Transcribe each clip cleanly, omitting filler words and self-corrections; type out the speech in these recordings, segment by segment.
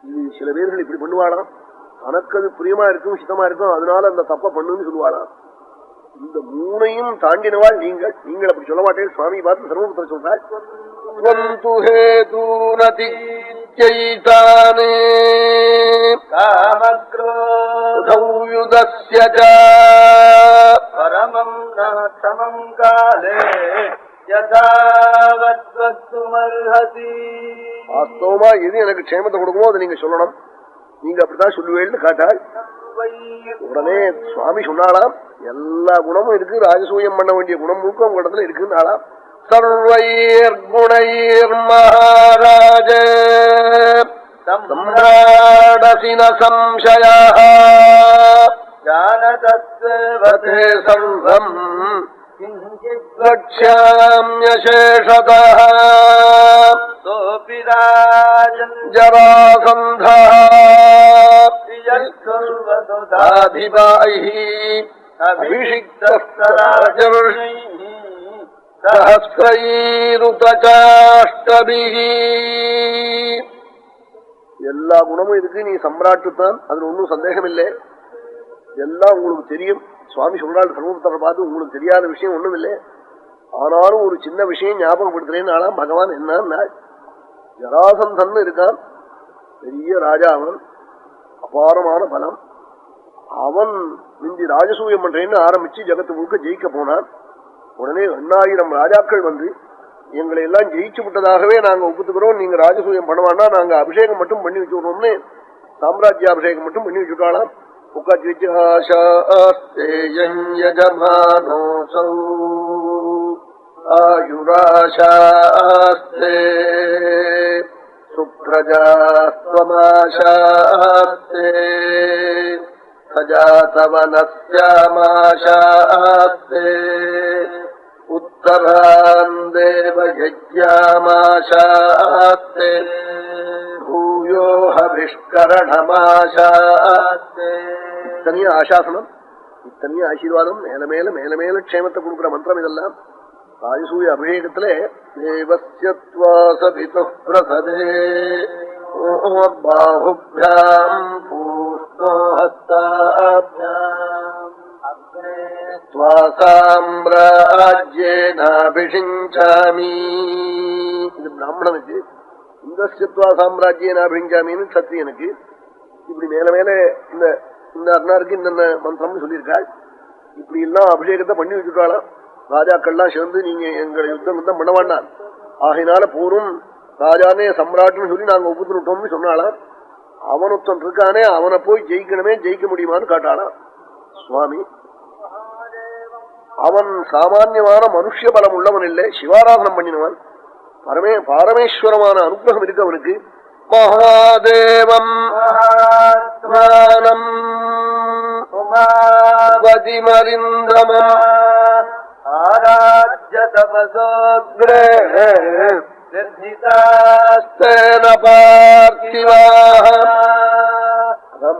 இது சில பேர்கள் இப்படி பண்ணுவாளாம், தனக்கு அது பிரியமா இருக்கும் சித்தமா இருக்கும், அதனால அந்த தப்ப பண்ணுன்னு சொல்லுவாளாம். இந்த மூணையும் தாண்டினவாள் நீங்கள். நீங்கள் அப்படி சொல்ல மாட்டேன். சுவாமி பார்த்து சர்வபுத்திர சொல்றாள், வாஸ்தவமா எது எனக்கு க்ஷேமத்தை கொடுக்குமோ அதை நீங்க சொல்லணும். நீங்க அப்படித்தான் சொல்லுவேன்னு காட்டாள். உடனே சுவாமி சொன்னாலாம், எல்லா குணமும் இருக்கு, ராஜசூயம் பண்ண வேண்டிய குணம் முழுக்க உங்க இடத்துல இருக்குன்னாலாம். சர்வைர் குணைர் மகாராஜ சம்ராடசின சம்சயா ஜானதத்வதே சர்வம் லக்ஷ்யாம்யசேஷதः சோபி ராஜன் ஜராசந்தः யத்சர்வதோதாதிபாஹி அபிஷிக்தஸ்தராஜர்ஷைஹி சஹஸ்ரைருதசாஷ்டபிஹி. எல்லா குணமும் இருக்கு, நீ சம்ராட்டுத்தான், அதுல ஒன்னும் சந்தேகம் இல்லை. எல்லாம் உங்களுக்கு தெரியும். சுவாமி சொல்றாள் சர்வபுத்திரரை பார்த்து, உங்களுக்கு தெரியாத விஷயம் ஒண்ணும் இல்லை, ஆனாலும் ஒரு சின்ன விஷயம் ஞாபகப்படுத்துறேன்னு ஆனா பகவான் என்ன, ஜராசந்தன் இருக்கான், பெரிய ராஜா, அவன் அபாரமான பலம். அவன் மிந்தி ராஜசூயம் பண்றேன்னு ஆரம்பிச்சு ஜகத்து முழுக்க ஜெயிக்க போனான். உடனே 8000 ராஜாக்கள் வந்து எங்களை எல்லாம் ஜெயிச்சு விட்டதாகவே நாங்க ஒப்புத்துக்கிறோம், நீங்க ராஜசூயம் பண்ணவானா, நாங்க அபிஷேகம் மட்டும் பண்ணி வச்சுடுறோம்னு சாம்ராஜ்ய அபிஷேகம் மட்டும் பண்ணி வச்சுட்டாளாம். உட்காந்து வச்சு ஆயுராசாஸ்தே சுப்ரஜாஸ்வமாசாஸ்தே சஜாதவனஸ்யாமாசாஸ்தே உத்தரான் தேவயஜ்யாமாசாஸ்தே பூயோஹவிஷ்கரணமாசாஸ்தே. இத்தனைய ஆசாசனம், இத்தனைய ஆசீர்வாதம், மேல மேல மேல மேல க்ஷேமத்தை கொடுக்குற மந்திரம் இதெல்லாம். ராஜசூய அபிஷேகத்துல தேவஸ்யத்வாசபிது பிரசதே பாஹுப்யாம் பூஷ்ணோ ஹஸ்தாப்யாம் சாம்ராஜ்யேனாபிஷிஞ்சாமி. இது பிராமணனுக்கு. இந்தஸ்யத்வா சாம்ராஜ்யேனாபிஷிஞ்சாமின்னு சத்திரியனுக்கு. இப்படி மேல மேல இந்த அர்ணாருக்கு இந்த மந்திரம்னு சொல்லியிருக்காள். இப்படி எல்லாம் அபிஷேகத்தை பண்ணி வச்சுட்டாளாம். ராஜாக்கள்லாம் சேர்ந்து நீங்க எங்களை யுத்தம் பண்ண வேண்டாம், ஆகையினால போரும் ராஜானே சம்ராட்னு சொல்லி நாங்க ஒப்புத்துட்டோம்னு சொன்னாலாம். அவனொத்தன் இருக்கானே, அவனை போய் ஜெயிக்கணுமே, ஜெயிக்க முடியுமான்னு காட்டாளாம் சுவாமி. அவன் சாமான்யமான மனுஷ பலம் உள்ளவன் இல்லை, சிவாராதனம் பண்ணினவன், பாரமேஸ்வரமான அனுகிரகம் இருக்கு அவனுக்கு. மகாதேவம்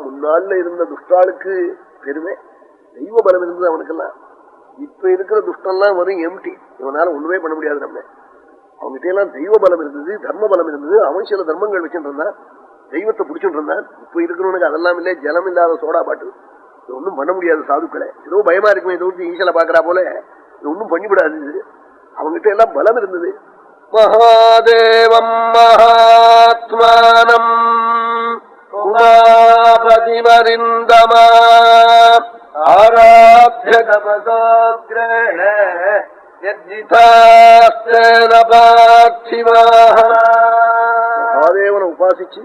முன்னாள்ல இருந்த துஷ்டாளுக்கு பெருமை, தெய்வ பலம் இருந்தது அவனுக்கெல்லாம். இப்ப இருக்கிற துஷ்டம்லாம் வரும் எம்டி, இவனால ஒண்ணுமே பண்ண முடியாது. நம்ம அவங்ககிட்ட எல்லாம் தெய்வ பலம் இருந்தது, தர்ம பலம் இருந்தது. அவன் சில தர்மங்கள் வச்சுட்டு இருந்தான், தெய்வத்தை பிடிச்சுட்டு இருந்தான். இப்ப இருக்கிறவனுக்கு அதெல்லாம் இல்லை, ஜலம் இல்லாத சோடா பாட்டு, ஒன்னும் பண்ண முடியாது. சாதுக்களை ஏதோ பயமா இருக்குமே, ஏதோ ஈசலை பாக்குறா போல, இது ஒன்னும் பண்ணிவிடாது. அவங்ககிட்ட எல்லாம் பலம் இருந்தது. மகாதேவம் மகாத்மானம் உமாபதிமரிந்தமா ஆராத்ய தபசோக்ரேண மகாதேவனை உபாசிச்சு